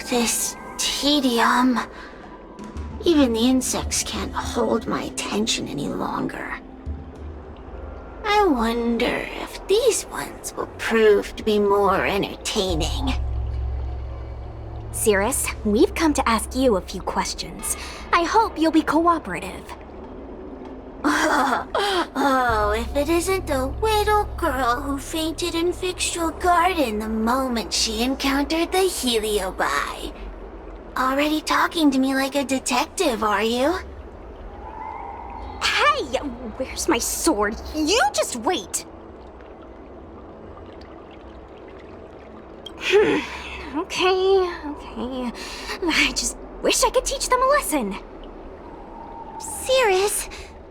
This tedium. Even the insects can't hold my attention any longer. I wonder if these ones will prove to be more entertaining. Cirrus, we've come to ask you a few questions. I hope you'll be cooperative. Oh, if it isn't the little girl who fainted in fixed your garden the moment she encountered the HoYoverse. Already talking to me like a detective, are you? Hey, where's my sword? You just wait. Okay. I just wish I could teach them a lesson. Cirrus,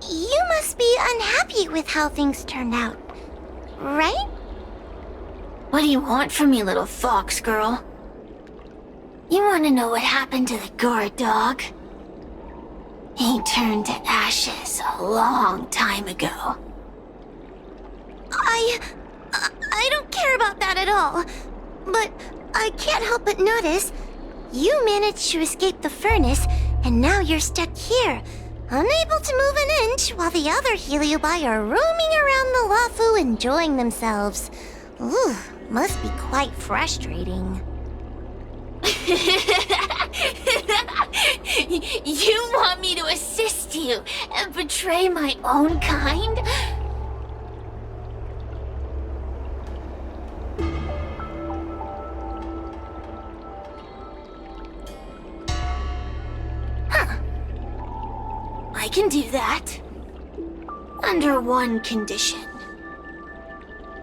you must be unhappy with how things turned out, right? What do you want from me, little fox girl? You want to know what happened to the guard dog? He turned to ashes a long time ago. I don't care about that at all. But I can't help but notice you managed to escape the furnace, and now you're stuck here, unable to move an inch while the other HoYoverse are roaming around the Lafu enjoying themselves. Ooh, must be quite frustrating. You want me to assist you and betray my own kind? Huh. I can do that. Under one condition.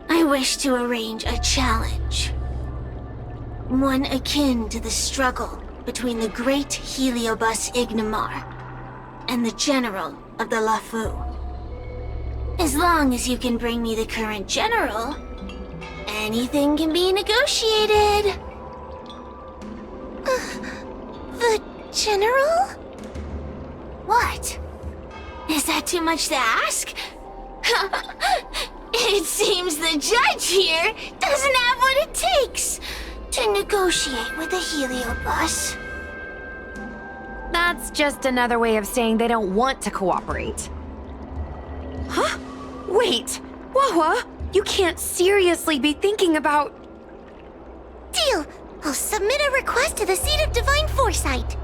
I wish to arrange a challenge. One akin to the struggle between the great HoYoverse Ignimar and the general of the Lafu. As long as you can bring me the current general, anything can be negotiated. The general? What? Is that too much to ask? It seems the judge here doesn't have what it takes to negotiate with the HoYoverse. That's just another way of saying they don't want to cooperate. Huh? Wait, Wawa, you can't seriously be thinking about... Deal! I'll submit a request to the Seat of Divine Foresight.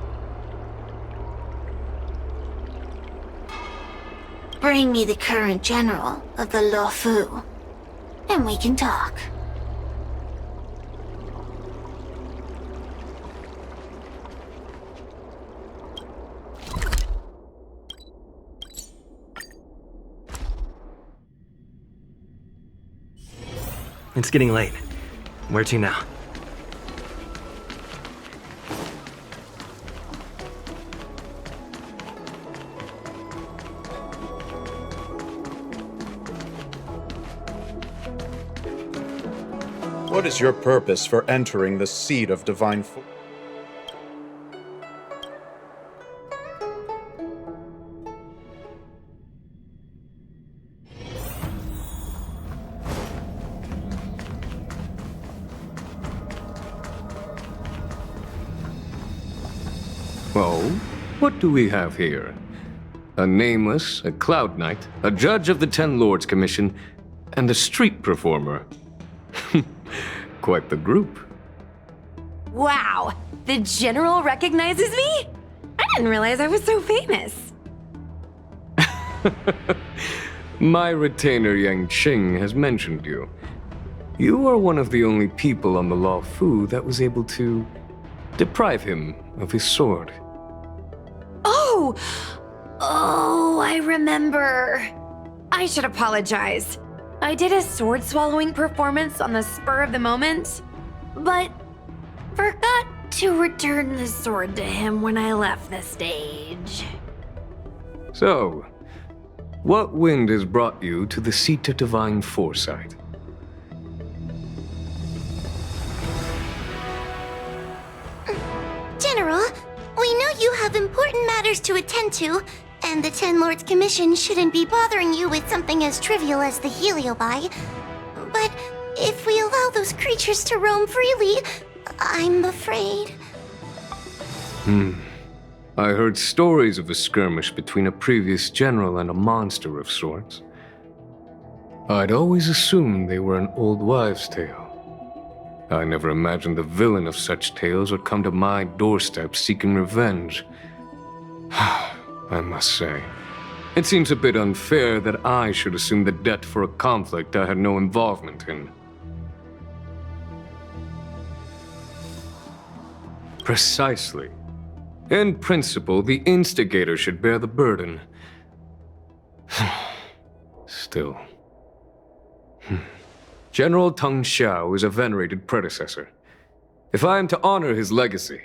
Bring me the current general of the Lafu, and we can talk. It's getting late. Where to now? What is your purpose for entering the Seat of Divine Foresight? Oh, what do we have here? A nameless, a cloud knight, a judge of the Ten Lords Commission, and a street performer. Quite the group. Wow, the general recognizes me? I didn't realize I was so famous. My retainer Yang Qing has mentioned you. You are one of the only people on the Law Fu that was able to deprive him of his sword. Oh, I remember. I should apologize. I did a sword-swallowing performance on the spur of the moment, but forgot to return the sword to him when I left the stage. So, what wind has brought you to the Seat of Divine Foresight? General, we know you have important matters to attend to, and the Ten Lords Commission shouldn't be bothering you with something as trivial as the HoYoverse. But if we allow those creatures to roam freely, I'm afraid... I heard stories of a skirmish between a previous general and a monster of sorts. I'd always assumed they were an old wives' tale. I never imagined the villain of such tales would come to my doorstep seeking revenge. I must say, it seems a bit unfair that I should assume the debt for a conflict I had no involvement in. Precisely. In principle, the instigator should bear the burden. Still. General Teng Xiao is a venerated predecessor. If I am to honor his legacy,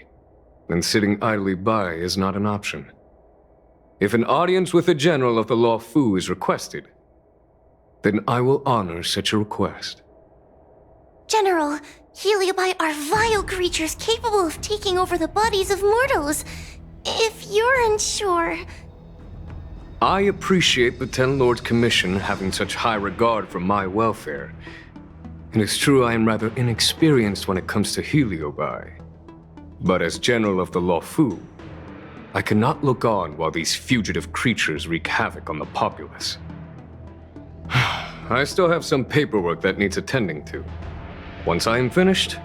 then sitting idly by is not an option. If an audience with the general of the Law Fu is requested, then I will honor such a request. General, Heliobi are vile creatures capable of taking over the bodies of mortals. If you're unsure... I appreciate the Ten Lords Commission having such high regard for my welfare. It is true I am rather inexperienced when it comes to Heliobi. But as General of the Law Fu, I cannot look on while these fugitive creatures wreak havoc on the populace. I still have some paperwork that needs attending to. Once I am finished,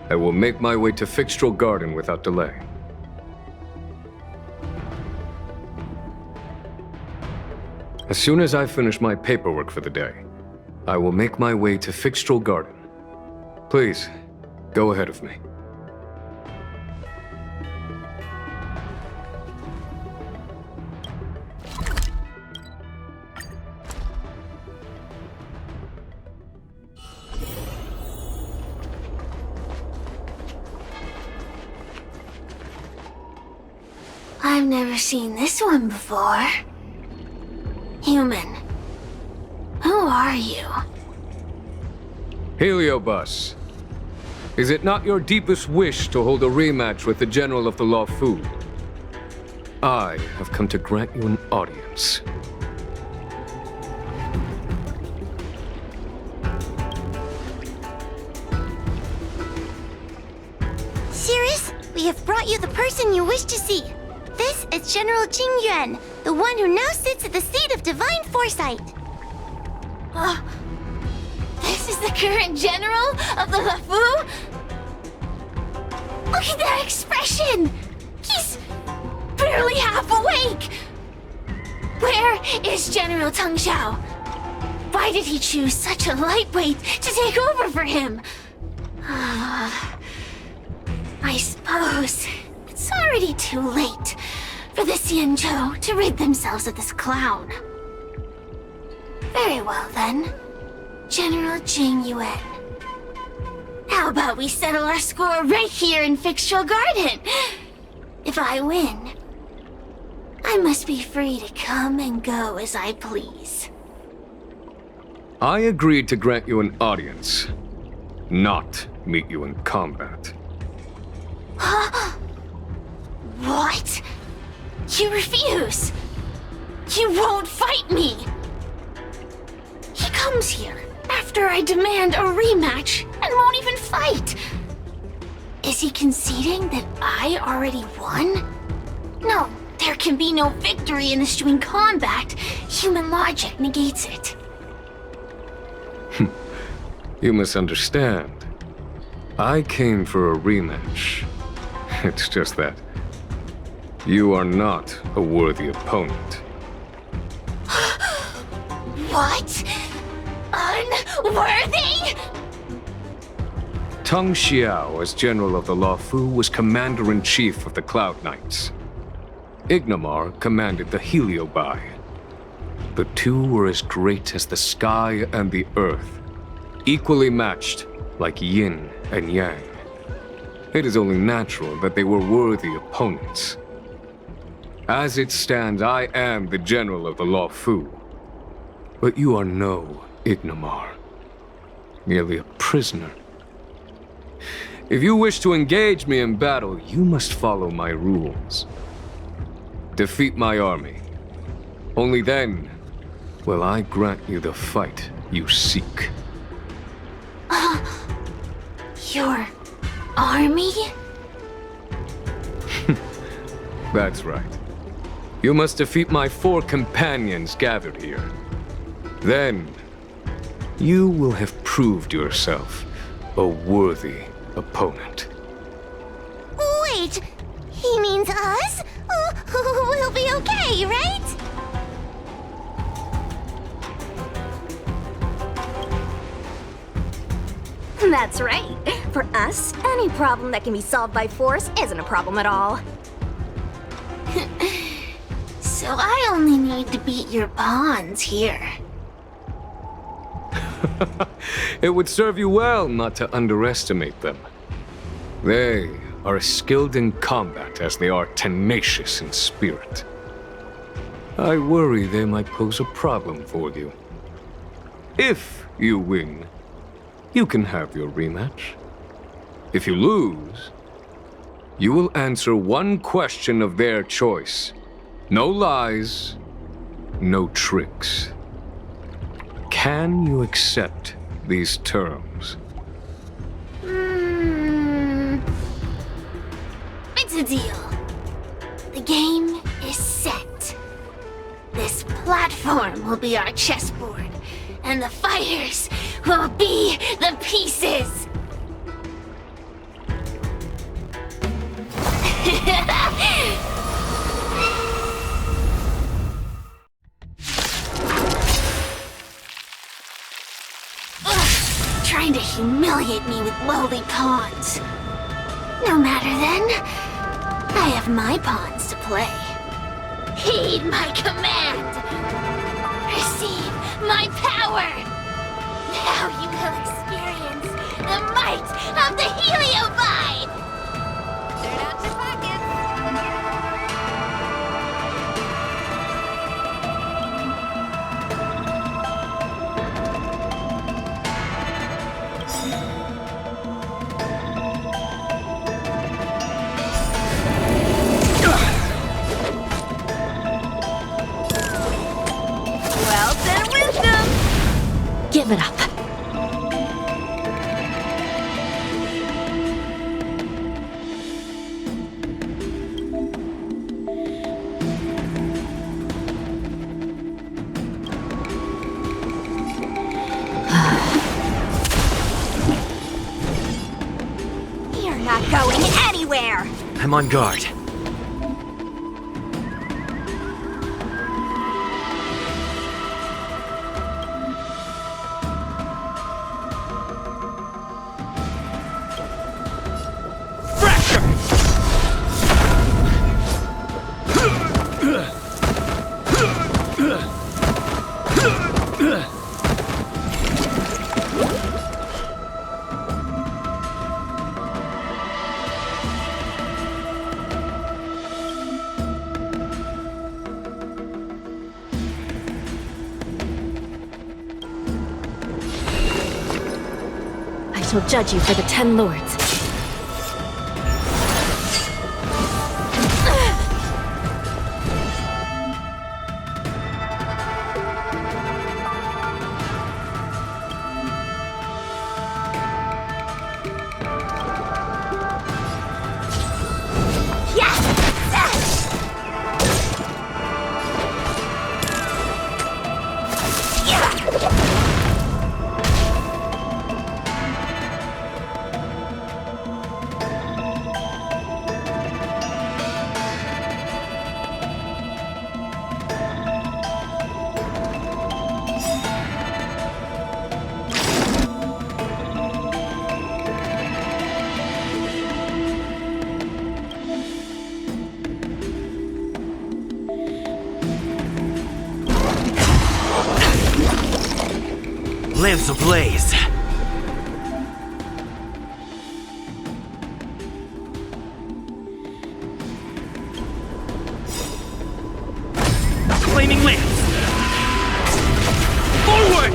I will make my way to Fixtral Garden without delay. As soon as I finish my paperwork for the day, I will make my way to Fixtral Garden. Please, go ahead of me. I've never seen this one before. Human. Who are you? Heliobus, is it not your deepest wish to hold a rematch with the General of the Law Fu? I have come to grant you an audience. Sirius, we have brought you the person you wish to see. This is General Jing Yuan, the one who now sits at the seat of divine foresight. This is the current general of the LeFou? Look at that expression! He's barely half awake! Where is General Teng Xiao? Why did he choose such a lightweight to take over for him? I suppose it's already too late for the Xianzhou to rid themselves of this clown. Very well then, General Jing Yuan. How about we settle our score right here in Fixtral Garden? If I win, I must be free to come and go as I please. I agreed to grant you an audience, not meet you in combat. What? You refuse? You won't fight me? He comes here after I demand a rematch and won't even fight. Is he conceding that I already won? No, there can be no victory in eschewing combat. Human logic negates it. You misunderstand. I came for a rematch. It's just that you are not a worthy opponent. What? Unworthy? Teng Xiao, as General of the Law Fu, was Commander-in-Chief of the Cloud Knights. Ignomar commanded the Heliobi. The two were as great as the sky and the earth, equally matched like yin and yang. It is only natural that they were worthy opponents. As it stands, I am the General of the Law Fu. But you are no Ignomar, merely a prisoner. If you wish to engage me in battle, you must follow my rules. Defeat my army. Only then will I grant you the fight you seek. Your army? That's right. You must defeat my 4 companions gathered here. Then, you will have proved yourself a worthy opponent. Wait, he means us? We'll be okay, right? That's right. For us, any problem that can be solved by force isn't a problem at all. So I only need to beat your pawns here. It would serve you well not to underestimate them. They are as skilled in combat as they are tenacious in spirit. I worry they might pose a problem for you. If you win, you can have your rematch. If you lose, you will answer one question of their choice. No lies, no tricks. Can you accept these terms? It's a deal. The game is set. This platform will be our chessboard, and the fighters will be the pieces. Trying to humiliate me with lowly pawns. No matter then, I have my pawns to play. Heed my command! Receive my power! Now you will experience the might of the HoYoverse! Turn out your pockets. Well, then wisdom! Give it up. You're not going anywhere! I'm on guard. I shall judge you for the 10 lords. Lance ablaze! Flaming lance! Forward!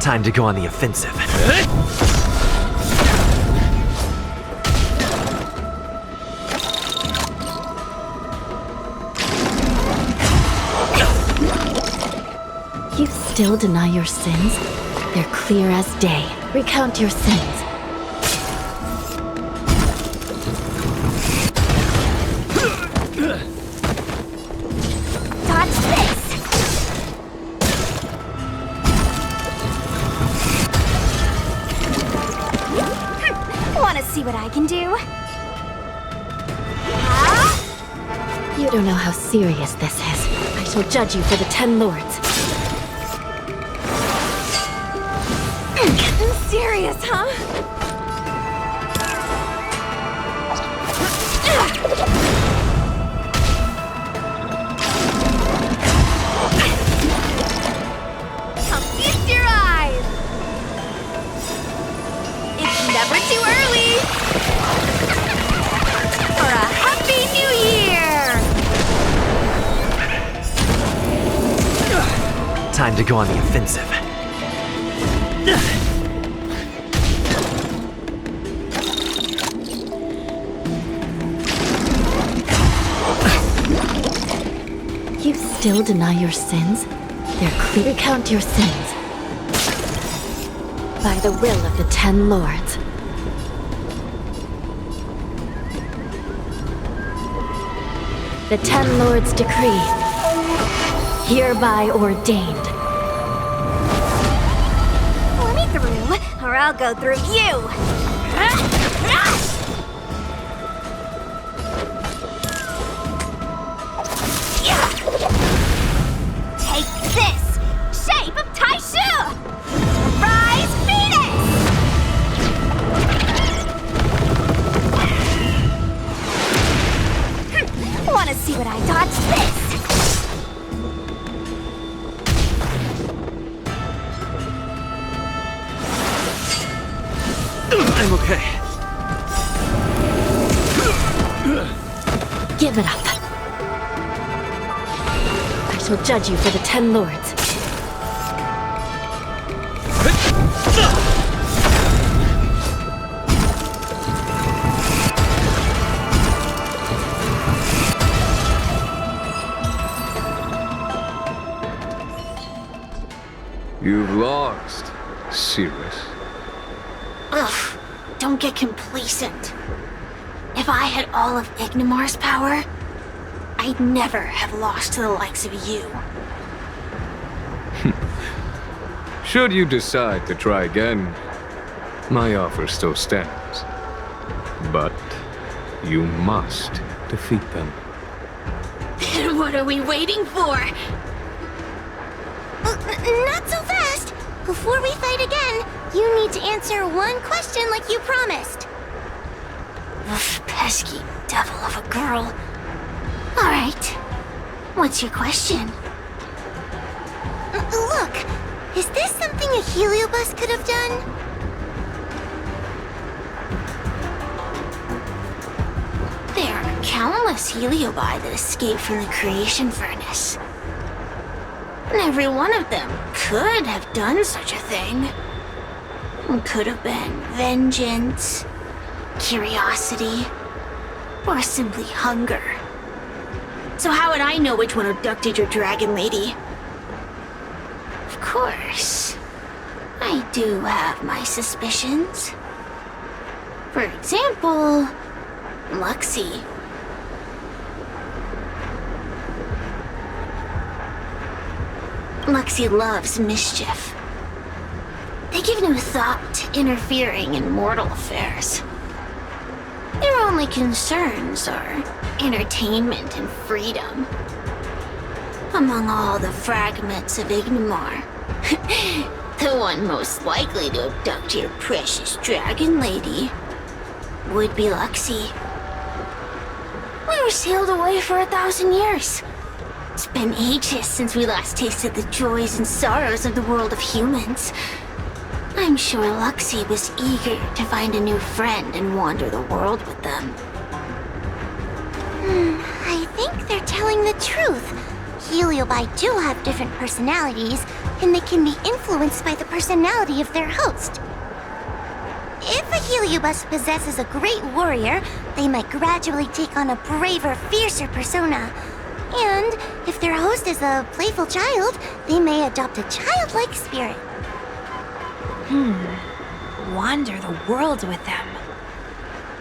Time to go on the offensive. You still deny your sins? They're clear as day. Recount your sins. You don't know how serious this is. I shall judge you for the 10 lords. Serious, huh? Come feast your eyes! It's never too early for a Happy New Year! Time to go on the offensive. You still deny your sins? They're clear. Count your sins. By the will of the 10 lords. The 10 lords decree. Hereby ordained. Let me through, or I'll go through you. Take this! Shape of Taishu! Rise, Venus! Wanna see what I dodged this? I'm okay. Give it up. I shall judge you for the 10 lords. You've lost, Cirrus. Ugh, don't get complacent. If I had all of Ignimar's power, I'd never have lost to the likes of you. Should you decide to try again, my offer still stands. But you must defeat them. Then what are we waiting for? Not so fast! Before we fight again, you need to answer one question like you promised. Ugh, pesky devil of a girl. Alright. What's your question? Look, is this something a Heliobus could have done? There are countless Heliobi that escaped from the creation furnace. And every one of them could have done such a thing. It could have been vengeance, curiosity, or simply hunger. So how would I know which one abducted your dragon lady? Of course, I do have my suspicions. For example, Luxie. Luxie loves mischief. They give no thought to interfering in mortal affairs. Their only concerns are entertainment and freedom. Among all the fragments of Ignimar, the one most likely to abduct your precious dragon lady would be Luxie. We were sealed away for 1,000 years. It's been ages since we last tasted the joys and sorrows of the world of humans. I'm sure Luxie was eager to find a new friend and wander the world with them. I think they're telling the truth. Heliobi do have different personalities, and they can be influenced by the personality of their host. If a Heliobus possesses a great warrior, they might gradually take on a braver, fiercer persona. And if their host is a playful child, they may adopt a childlike spirit. Wander the world with them.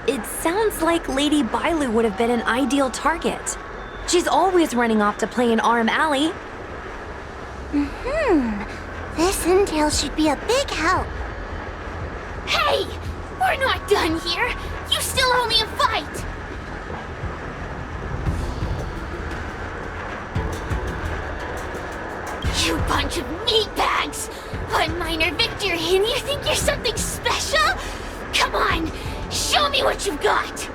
It sounds like Lady Bailu would have been an ideal target. She's always running off to play in Arm Alley. This intel should be a big help. Hey! We're not done here! You still owe me a fight! bunch of meatbags! One minor victory and you think you're something special? Come on, show me what you've got!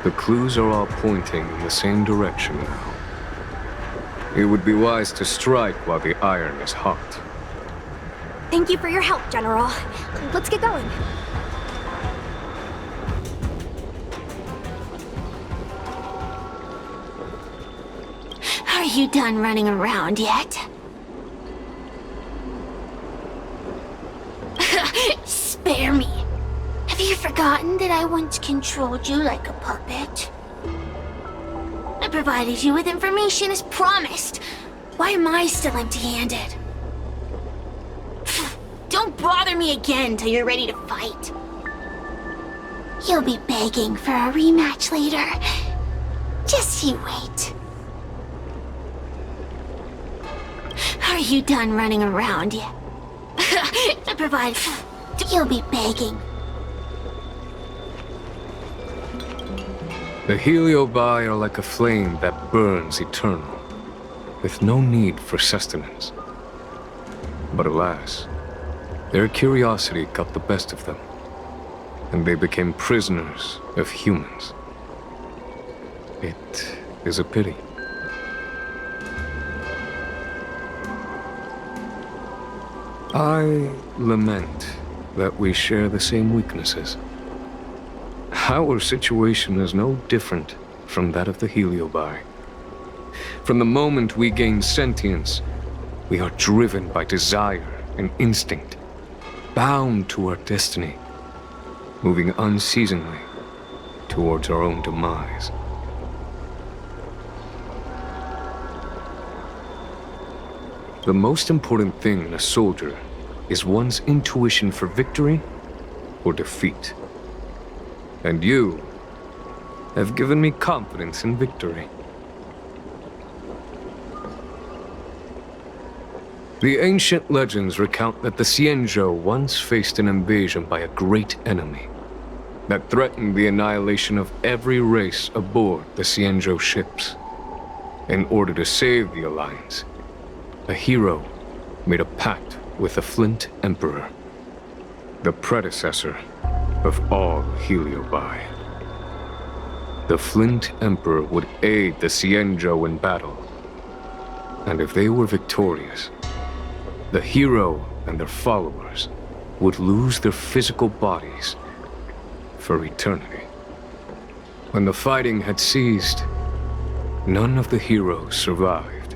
The clues are all pointing in the same direction now. It would be wise to strike while the iron is hot. Thank you for your help, General. Let's get going. Are you done running around yet? Spare me. Have you forgotten that I once controlled you like a puppet? I provided you with information as promised. Why am I still empty-handed? Don't bother me again till you're ready to fight. You'll be begging for a rematch later. Just you wait. Are you done running around yet? I provide. You'll be begging. The Heliobi are like a flame that burns eternal, with no need for sustenance. But alas, their curiosity got the best of them, and they became prisoners of humans. It is a pity. I lament that we share the same weaknesses. Our situation is no different from that of the Heliobi. From the moment we gain sentience, we are driven by desire and instinct, bound to our destiny, moving unceasingly towards our own demise. The most important thing in a soldier is one's intuition for victory or defeat. And you have given me confidence in victory. The ancient legends recount that the Xianzhou once faced an invasion by a great enemy that threatened the annihilation of every race aboard the Xianzhou ships. In order to save the Alliance, a hero made a pact with the Flint Emperor, the predecessor of all Heliobi. The Flint Emperor would aid the Xianzhou in battle, and if they were victorious, the hero and their followers would lose their physical bodies for eternity. When the fighting had ceased, none of the heroes survived,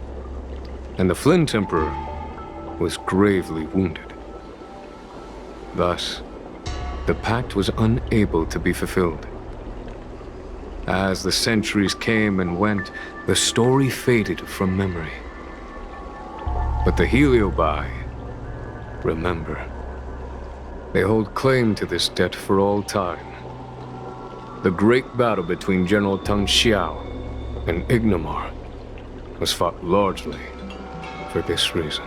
and the Flint Emperor was gravely wounded. Thus, the pact was unable to be fulfilled. As the centuries came and went, the story faded from memory. But the Heliobi remember. They hold claim to this debt for all time. The great battle between General Tang Xiao and Ignomar was fought largely for this reason.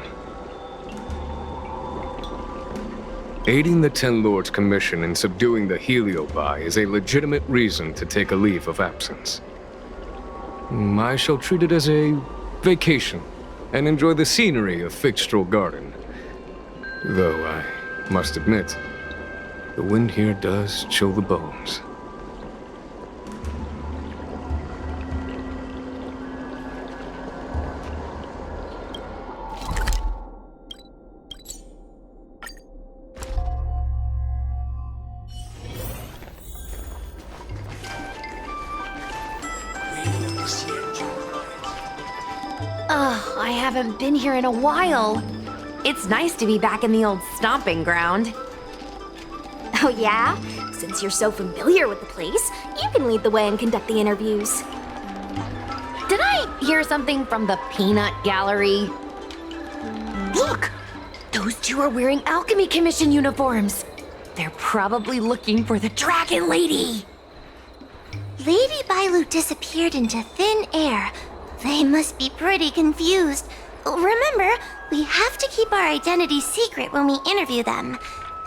Aiding the Ten Lords' Commission in subduing the Heliobi is a legitimate reason to take a leave of absence. I shall treat it as a vacation and enjoy the scenery of Fixtral Garden. Though I must admit, the wind here does chill the bones. I haven't been here in a while. It's nice to be back in the old stomping ground. Oh yeah? Since you're so familiar with the place, you can lead the way and conduct the interviews. Did I hear something from the Peanut Gallery? Look! Those two are wearing Alchemy Commission uniforms. They're probably looking for the Dragon Lady. Lady Bailu disappeared into thin air. They must be pretty confused. Remember, we have to keep our identities secret when we interview them.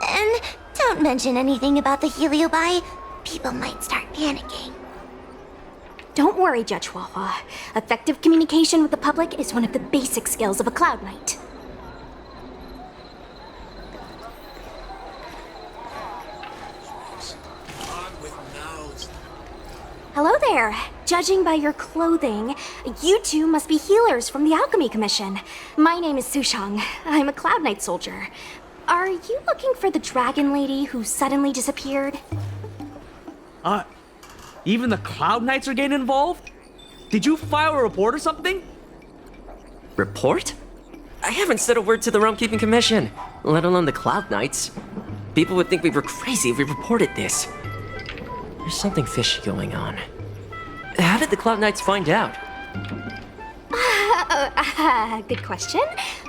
And don't mention anything about the Heliobi. People might start panicking. Don't worry, Judge Wawa. Effective communication with the public is one of the basic skills of a Cloud Knight. Hello there. Judging by your clothing, you two must be healers from the Alchemy Commission. My name is Sushang. I'm a Cloud Knight soldier. Are you looking for the dragon lady who suddenly disappeared? Even the Cloud Knights are getting involved? Did you file a report or something? Report? I haven't said a word to the Realm Keeping Commission, let alone the Cloud Knights. People would think we were crazy if we reported this. There's something fishy going on. How did the Cloud Knights find out? Good question.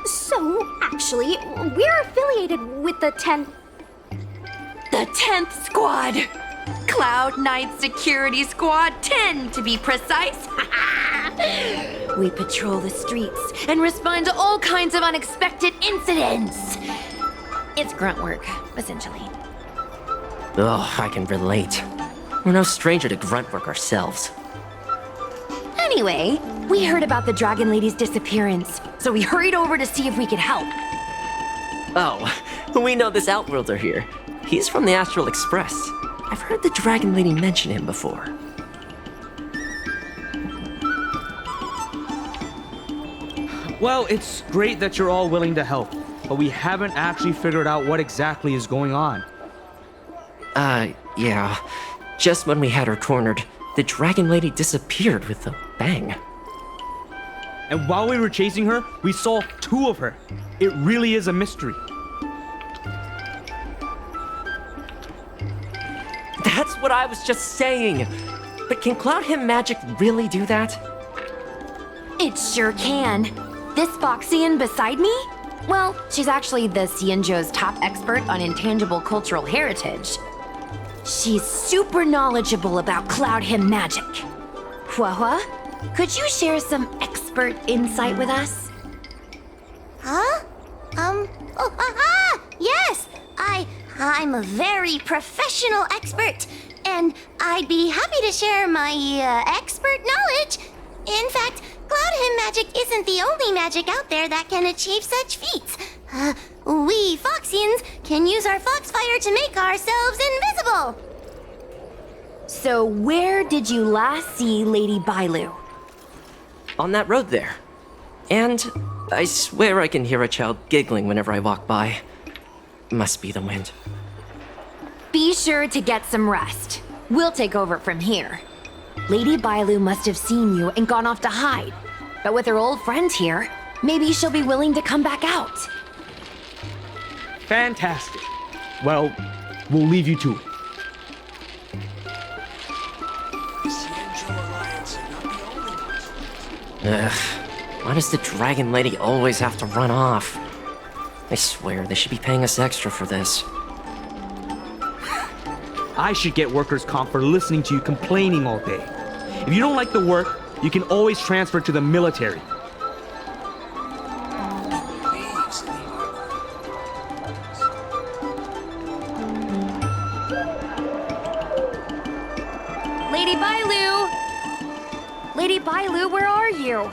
So, actually, we're affiliated with the 10th... The 10th Squad! Cloud Knight Security Squad 10, to be precise. We patrol the streets and respond to all kinds of unexpected incidents. It's grunt work, essentially. Oh, I can relate. We're no stranger to grunt work ourselves. Anyway, we heard about the Dragon Lady's disappearance, so we hurried over to see if we could help. Oh, we know this Outworlder here. He's from the Astral Express. I've heard the Dragon Lady mention him before. Well, it's great that you're all willing to help, but we haven't actually figured out what exactly is going on. Yeah. Just when we had her cornered, the Dragon Lady disappeared with a bang. And while we were chasing her, we saw two of her. It really is a mystery. That's what I was just saying. But can Cloud Him Magic really do that? It sure can. This Foxian beside me? Well, she's actually the Xianzhou's top expert on intangible cultural heritage. She's super knowledgeable about Cloud Him Magic. Huahua, could you share some expert insight with us? Huh? Yes! I'm a very professional expert, and I'd be happy to share my, expert knowledge. In fact, Cloud Him Magic isn't the only magic out there that can achieve such feats. We Foxians can use our Foxfire to make ourselves invisible. So where did you last see Lady Bailu? On that road there. And I swear I can hear a child giggling whenever I walk by. Must be the wind. Be sure to get some rest. We'll take over from here. Lady Bailu must have seen you and gone off to hide. But with her old friends here, maybe she'll be willing to come back out. Fantastic. Well, we'll leave you to it. Ugh. Why does the Dragon Lady always have to run off? I swear they should be paying us extra for this. I should get workers' comp for listening to you complaining all day. If you don't like the work, you can always transfer to the military. Lady Bailu! Lady Bailu, where are you?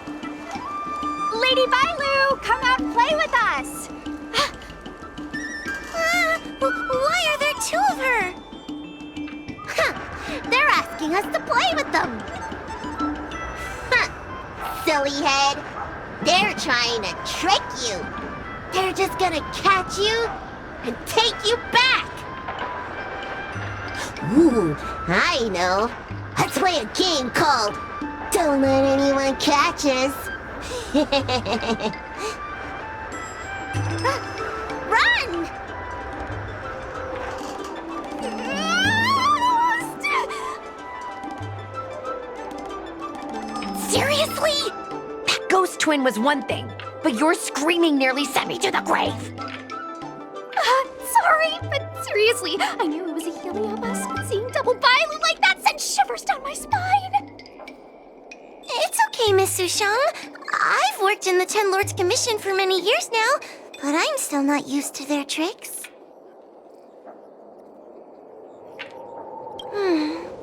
Lady Bailu, come out and play with us! Why are there two of her? They're asking us to play with them. Silly head. They're trying to trick you. They're just gonna catch you and take you back. Ooh, I know. Let's play a game called Don't Let Anyone Catch Us. Run! Seriously? That ghost twin was one thing, but your screaming nearly sent me to the grave. Sorry, but seriously, I knew it was a Heliobus, but seeing double Bailu like that sent shivers down my spine. It's okay, Miss Sushang. I've worked in the Ten Lords Commission for many years now, but I'm still not used to their tricks.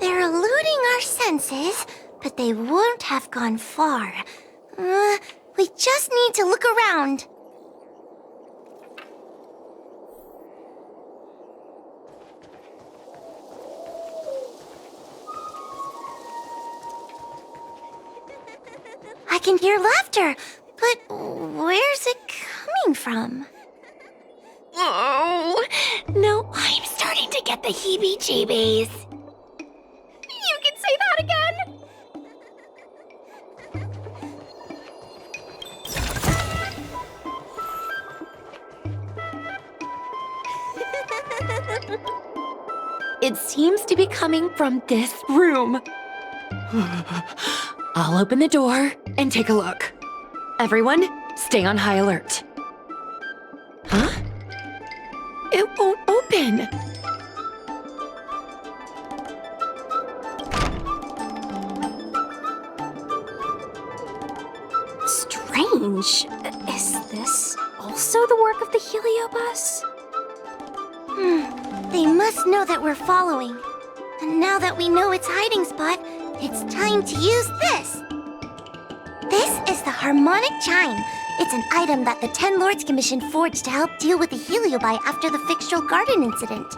They're eluding our senses, but they won't have gone far. We just need to look around. I can hear laughter, but where's it coming from? Oh, no, I'm starting to get the heebie-jeebies. You can say that again? It seems to be coming from this room. I'll open the door and take a look. Everyone, stay on high alert. Huh? It won't open. Strange. Is this also the work of the Heliobus? They must know that we're following. And now that we know its hiding spot, it's time to use this. This is the harmonic chime. It's an item that the Ten Lords Commission forged to help deal with the Heliobi after the Fictional Garden incident.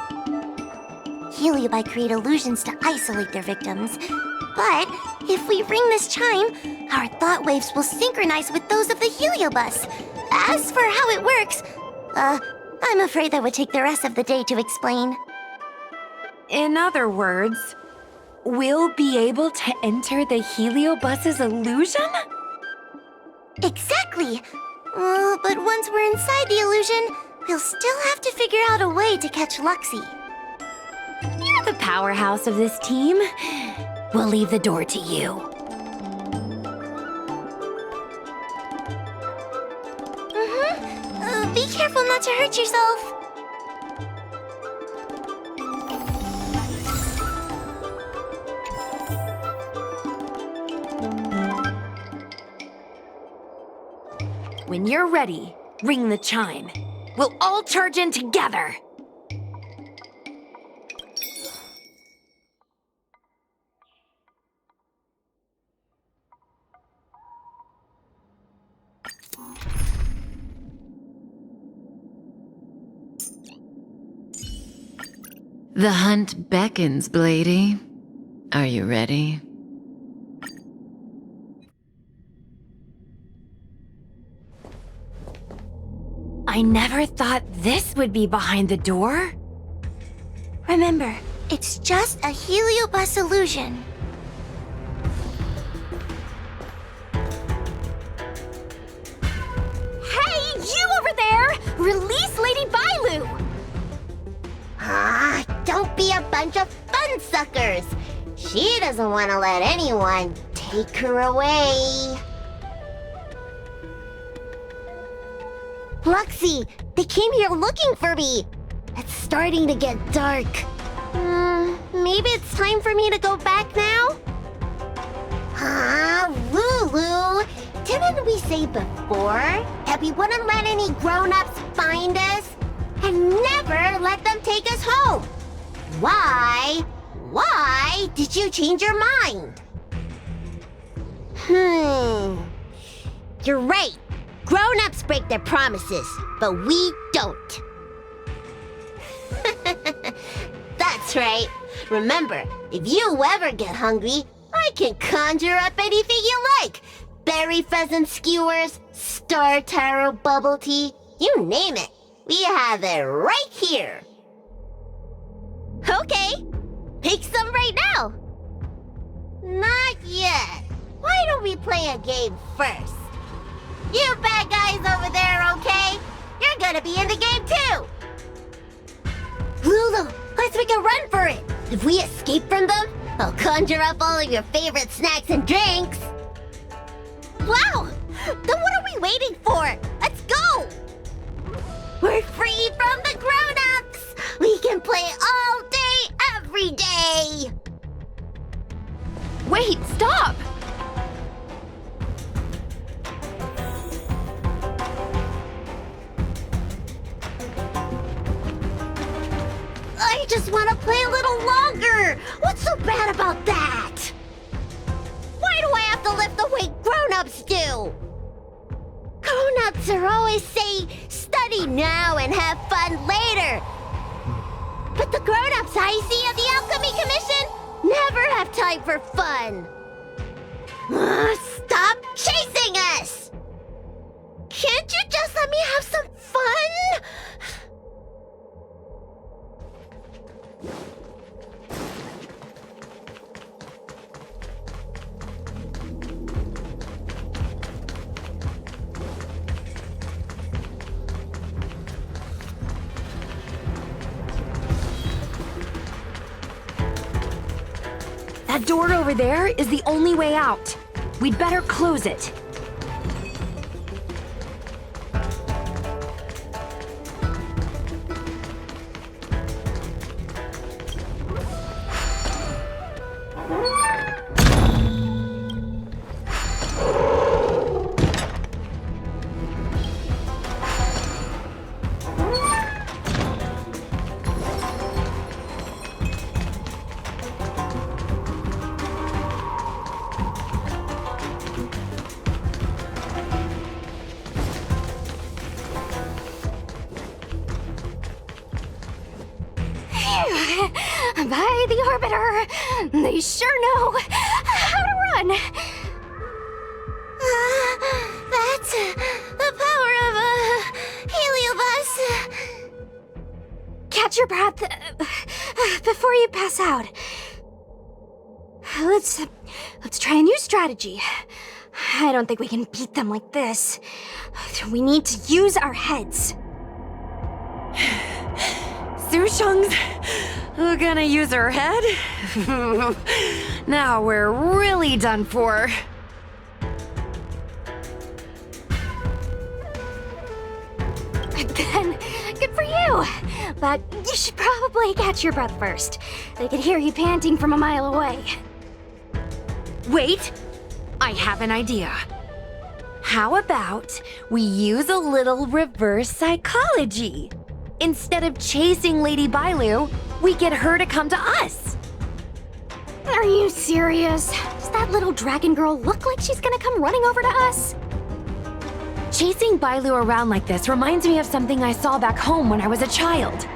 Heliobi create illusions to isolate their victims. But if we ring this chime, our thought waves will synchronize with those of the Heliobus. As for how it works, I'm afraid that would take the rest of the day to explain. In other words, we'll be able to enter the Heliobus's illusion? Exactly! But once we're inside the illusion, we'll still have to figure out a way to catch Luxie. You're the powerhouse of this team. We'll leave the door to you. Be careful not to hurt yourself. When you're ready, ring the chime. We'll all charge in together. The hunt beckons, Blady. Are you ready? I never thought this would be behind the door. Remember, it's just a Heliobus illusion. Hey, you over there! Release Lady Bailu! Don't be a bunch of fun suckers. She doesn't want to let anyone take her away. Luxie, they came here looking for me. It's starting to get dark. Maybe it's time for me to go back now? Lulu, didn't we say before that we wouldn't let any grown-ups find us? And never let them take us home? Why? Why did you change your mind? You're right. Grown-ups break their promises, but we don't. That's right. Remember, if you ever get hungry, I can conjure up anything you like. Berry pheasant skewers, star taro bubble tea, you name it. We have it right here. Okay, pick some right now. Not yet. Why don't we play a game first? You bad guys over there, okay? You're gonna be in the game too. Lulu, let's make a run for it. If we escape from them, I'll conjure up all of your favorite snacks and drinks. Wow! Then what are we waiting for? Let's go! We're free from the grown-ups! We can play all day, every day! Wait, stop! I just want to play a little longer! What's so bad about that? professor always say, study now and have fun later. But the grown-ups I see at the Alchemy Commission never have time for fun. Stop chasing us! Can't you just let me have some fun? That door over there is the only way out. We'd better close it. By the Orbiter! They sure know how to run! That's the power of a heliobus. Catch your breath before you pass out. Let's try a new strategy. I don't think we can beat them like this. We need to use our heads. Sushang's gonna use her head? Now we're really done for. Then, good for you! But you should probably catch your breath first. They could hear you panting from a mile away. Wait! I have an idea. How about we use a little reverse psychology? Instead of chasing Lady Bailu, we get her to come to us. Are you serious? Does that little dragon girl look like she's gonna come running over to us? Chasing Bailu around like this reminds me of something I saw back home when I was a child.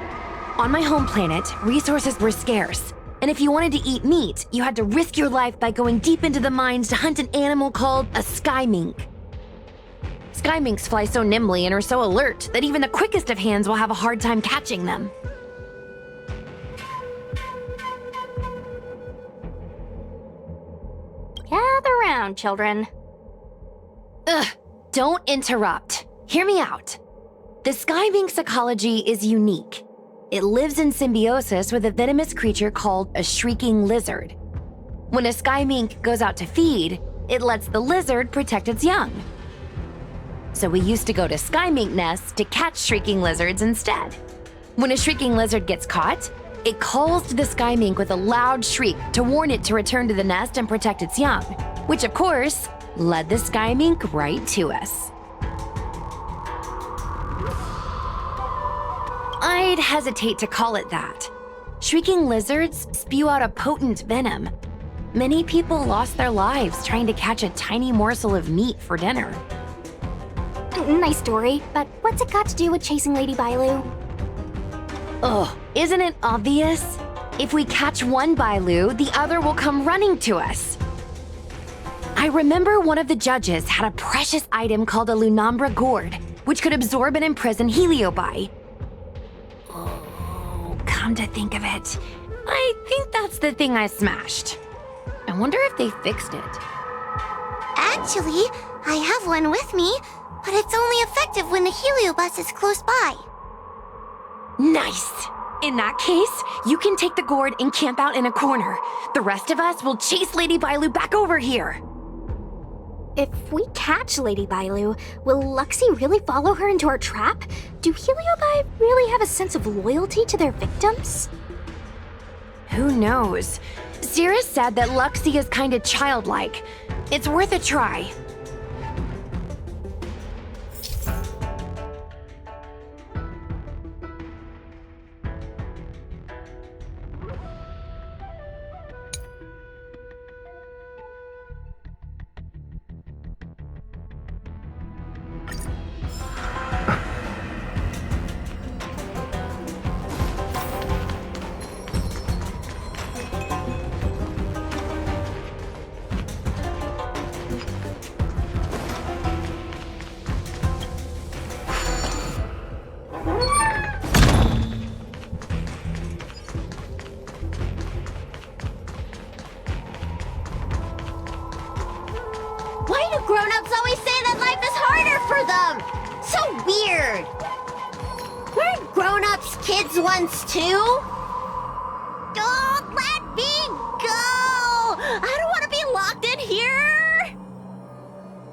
On my home planet, resources were scarce, and if you wanted to eat meat, you had to risk your life by going deep into the mines to hunt an animal called a sky mink. Sky minks fly so nimbly and are so alert that even the quickest of hands will have a hard time catching them. Gather round, children. Ugh, don't interrupt. Hear me out. The sky mink's ecology is unique. It lives in symbiosis with a venomous creature called a shrieking lizard. When a sky mink goes out to feed, it lets the lizard protect its young. So we used to go to sky mink nests to catch shrieking lizards instead. When a shrieking lizard gets caught, it calls to the sky mink with a loud shriek to warn it to return to the nest and protect its young, which of course led the sky mink right to us. I'd hesitate to call it that. Shrieking lizards spew out a potent venom. Many people lost their lives trying to catch a tiny morsel of meat for dinner. Nice story, but what's it got to do with chasing Lady Bailu? Ugh, isn't it obvious? If we catch one Bailu, the other will come running to us. I remember one of the judges had a precious item called a Lunambra gourd, which could absorb and imprison Heliobi. Oh, come to think of it, I think that's the thing I smashed. I wonder if they fixed it. Actually, I have one with me, but it's only effective when the heliobus is close by. Nice! In that case, you can take the gourd and camp out in a corner. The rest of us will chase Lady Bailu back over here. If we catch Lady Bailu, will Luxie really follow her into our trap? Do Heliobi really have a sense of loyalty to their victims? Who knows? Cirrus said that Luxie is kinda childlike. It's worth a try. grown-ups always say that life is harder for them. So weird. Weren't grown-ups kids once too? Don't let me go! I don't want to be locked in here!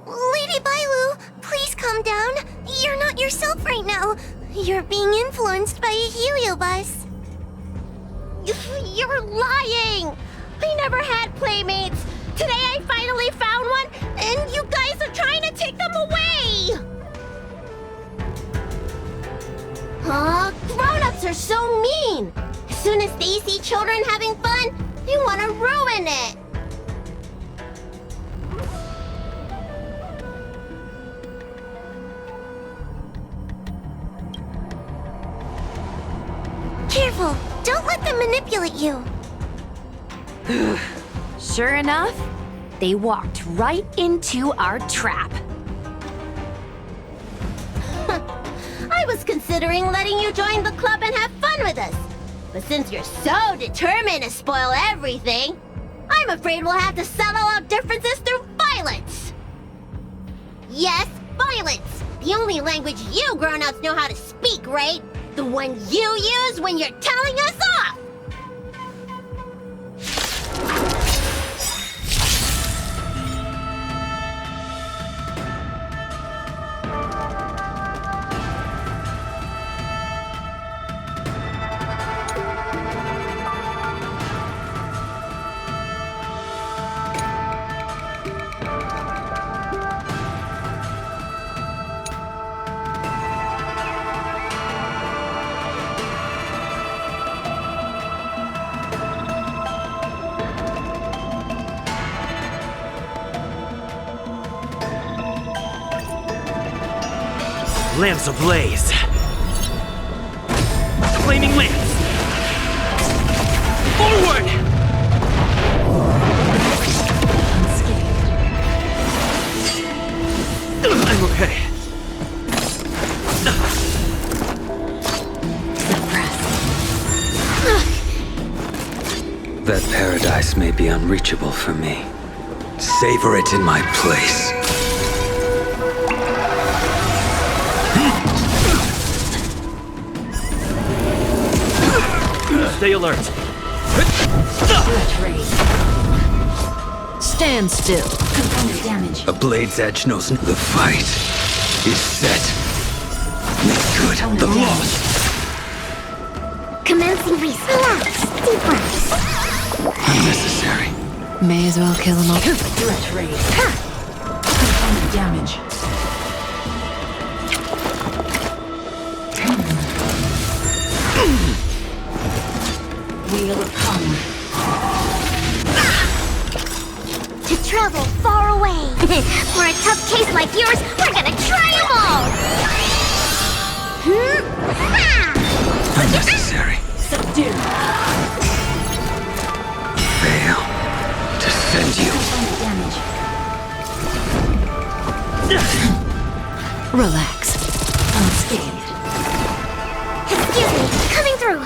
Lady Bailu, please calm down. You're not yourself right now. You're being influenced by a HoYoverse. You're lying! I never had playmates. Today I finally found one, and you guys are trying to take them away! Grown-ups are so mean! As soon as they see children having fun, they want to ruin it! Careful! Don't let them manipulate you! Sure enough, they walked right into our trap. I was considering letting you join the club and have fun with us. But since you're so determined to spoil everything, I'm afraid we'll have to settle out differences through violence. Yes, violence. The only language you grown-ups know how to speak, right? The one you use when you're telling us off. Lamps ablaze. Flaming lamps. Forward! I'm okay. That paradise may be unreachable for me. Savor it in my place. Stay alert. Stand still. Component damage. A blade's edge knows the fight is set. Make good the loss. Commencing release. Relax. Deep breaths. Unnecessary. May as well kill them all. Threat raised. Component damage. Wheel of Karma. To travel far away. For a tough case like yours, we're gonna try them all. Unnecessary. Subdue. Fail to send you. Damage. Relax. Unscathed. Excuse me, coming through.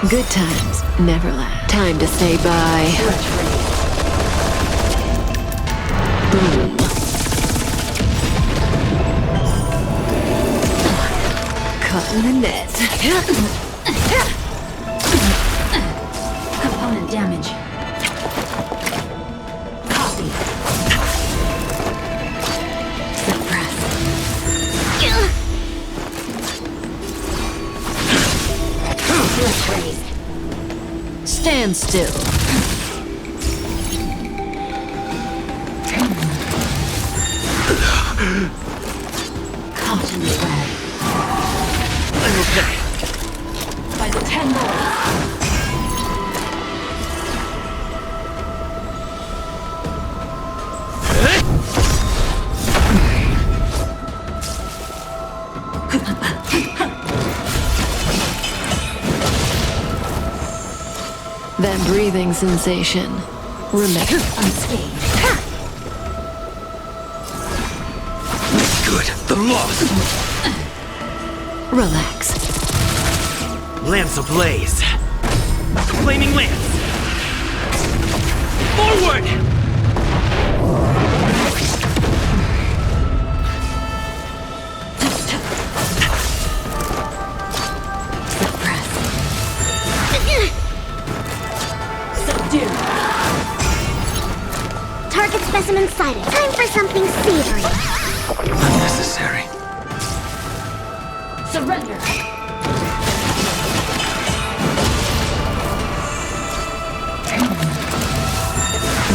Good times never last. Time to say bye. Boom. Caught in the net. Component damage. Copy. Suppress. Threat raised. Stand still. Caught in the web. I'm okay. By the 10 lords. That breathing sensation. Remember. Unscathed. Good the loss. Relax. Lamps ablaze. Flaming lamps. Forward! target specimen sighted. Time for something savory. Unnecessary. Surrender.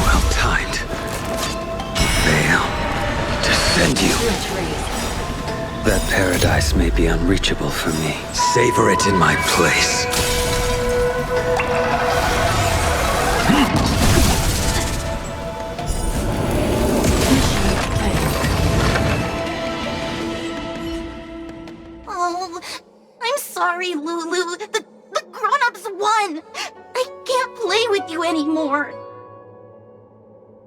Well timed. Fail. To send you. That paradise may be unreachable for me. Savor it in my place. Oh, I'm sorry, Lulu. The grown-ups won. I can't play with you anymore.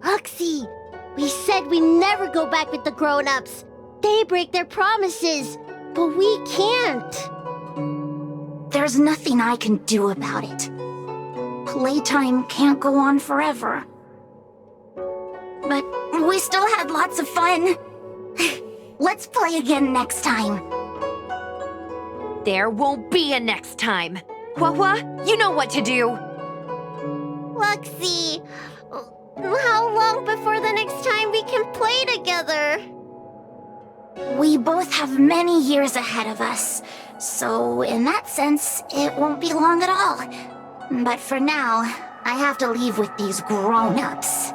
Huxie, we said we never go back with the grown-ups. They break their promises, but we can't. There's nothing I can do about it. Playtime can't go on forever. But we still had lots of fun. Let's play again next time. There won't be a next time. Hua, you know what to do. Luxie, how long before the next time we can play together? We both have many years ahead of us, so in that sense, it won't be long at all. But for now, I have to leave with these grown-ups.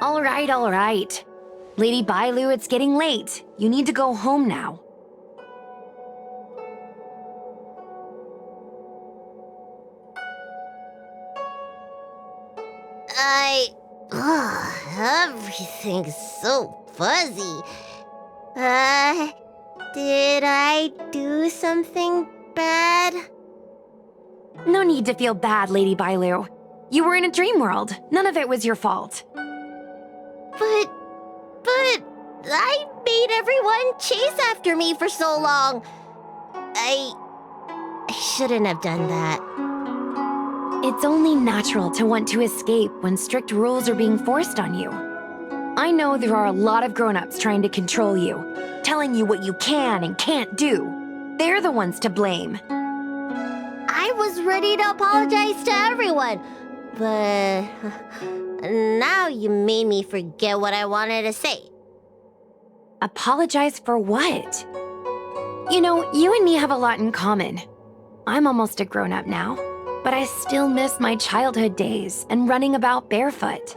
All right. Lady Bailu, it's getting late. You need to go home now. Everything's so fuzzy. Did I do something bad? No need to feel bad, Lady Bailu. You were in a dream world. None of it was your fault. But I made everyone chase after me for so long. I shouldn't have done that. It's only natural to want to escape when strict rules are being forced on you. I know there are a lot of grown-ups trying to control you, telling you what you can and can't do. They're the ones to blame. I was ready to apologize to everyone, but now you made me forget what I wanted to say. Apologize for what? You know, you and me have a lot in common. I'm almost a grown-up now, but I still miss my childhood days and running about barefoot.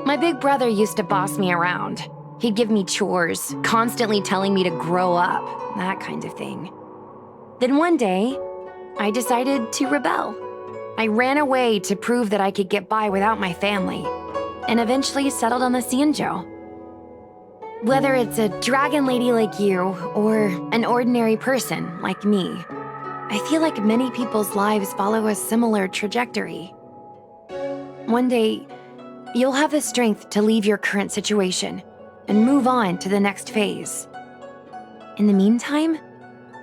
My big brother used to boss me around. He'd give me chores, constantly telling me to grow up, that kind of thing. Then one day, I decided to rebel. I ran away to prove that I could get by without my family, and eventually settled on the Xianzhou. Whether it's a dragon lady like you, or an ordinary person like me, I feel like many people's lives follow a similar trajectory. One day, you'll have the strength to leave your current situation and move on to the next phase. In the meantime,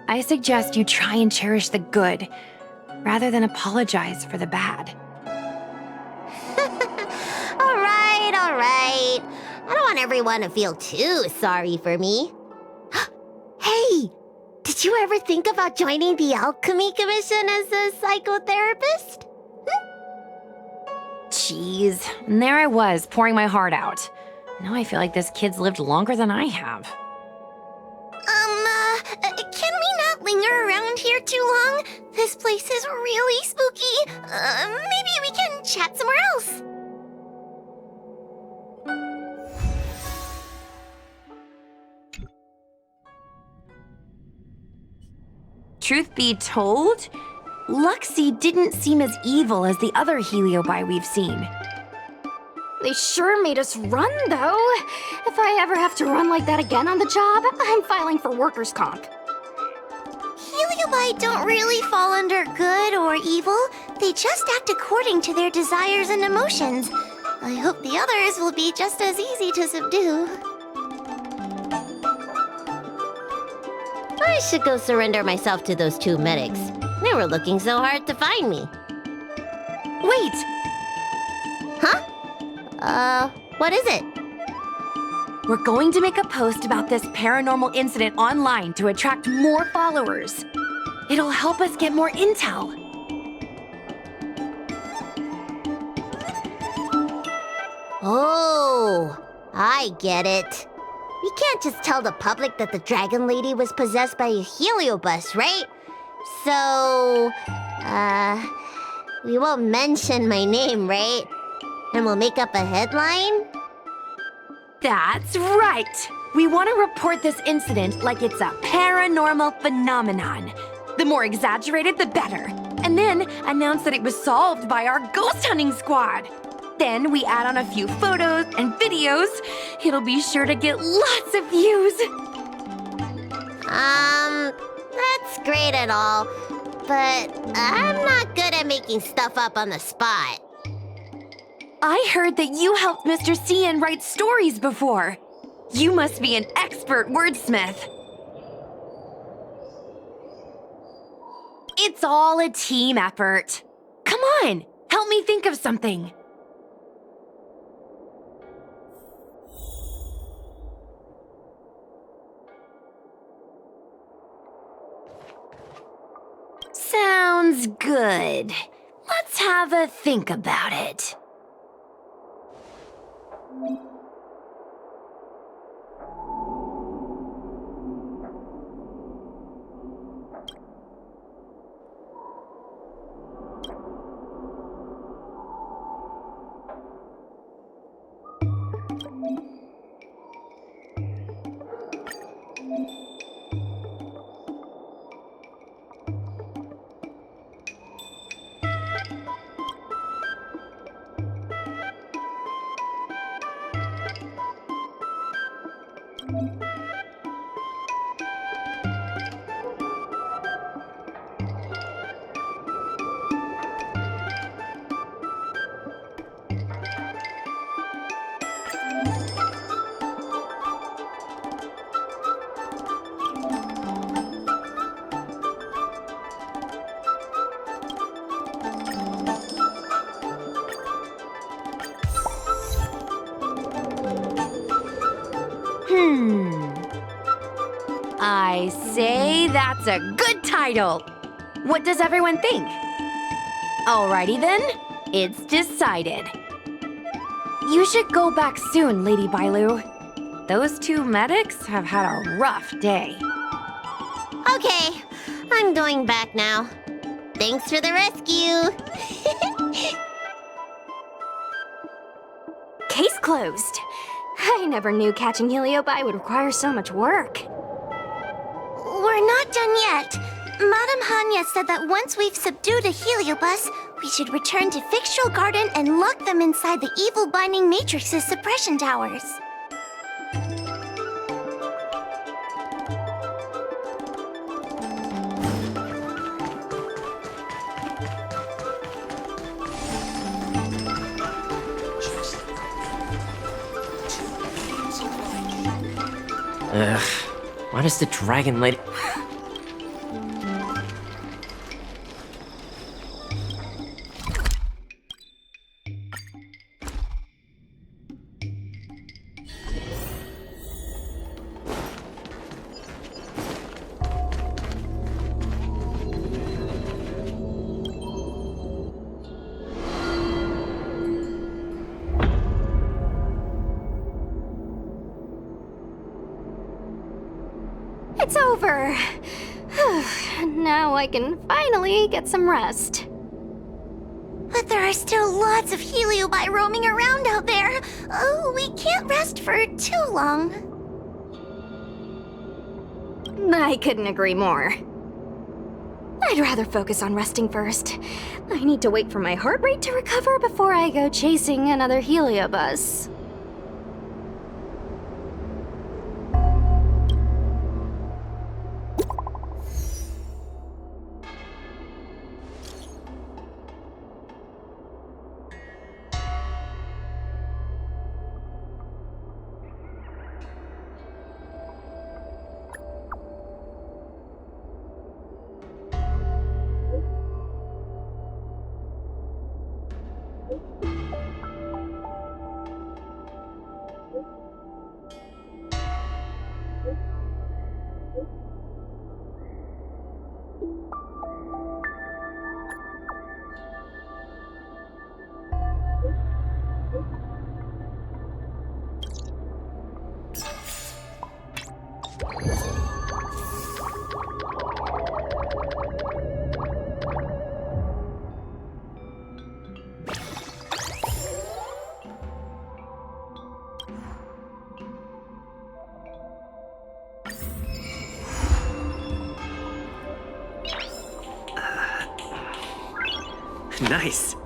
I suggest you try and cherish the good rather than apologize for the bad. All right. I don't want everyone to feel too sorry for me. Hey, did you ever think about joining the Alchemy Commission as a psychotherapist? Jeez, and there I was, pouring my heart out. Now I feel like this kid's lived longer than I have. Can we not linger around here too long? This place is really spooky. Maybe we can chat somewhere else. Truth be told, Luxie didn't seem as evil as the other Heliobi we've seen. They sure made us run, though. If I ever have to run like that again on the job, I'm filing for workers' comp. Heliobi don't really fall under good or evil. They just act according to their desires and emotions. I hope the others will be just as easy to subdue. I should go surrender myself to those two medics. They were looking so hard to find me. Wait! Huh? What is it? We're going to make a post about this paranormal incident online to attract more followers. It'll help us get more intel. Oh, I get it. We can't just tell the public that the Dragon Lady was possessed by a heliobus, right? So, we won't mention my name, right? And we'll make up a headline? That's right! We want to report this incident like it's a paranormal phenomenon. The more exaggerated, the better. And then announce that it was solved by our ghost hunting squad. Then we add on a few photos and videos. It'll be sure to get lots of views. That's great and all, but I'm not good at making stuff up on the spot. I heard that you helped Mr. Cian write stories before. You must be an expert wordsmith. It's all a team effort. Come on, help me think of something. Sounds good. Let's have a think about it. I say that's a good title. What does everyone think? Alrighty then, it's decided. You should go back soon, Lady Bailu. Those two medics have had a rough day. Okay, I'm going back now. Thanks for the rescue. Case closed. I never knew catching Heliobi would require so much work. We're not done yet. Madame Hanya said that once we've subdued a heliobus, we should return to Fictional Garden and lock them inside the evil binding matrix's suppression towers. Ugh, why does the Dragon Lady... It's over. Now I can finally get some rest. But there are still lots of heliobi roaming around out there. Oh, we can't rest for too long. I couldn't agree more. I'd rather focus on resting first. I need to wait for my heart rate to recover before I go chasing another heliobus. Nice.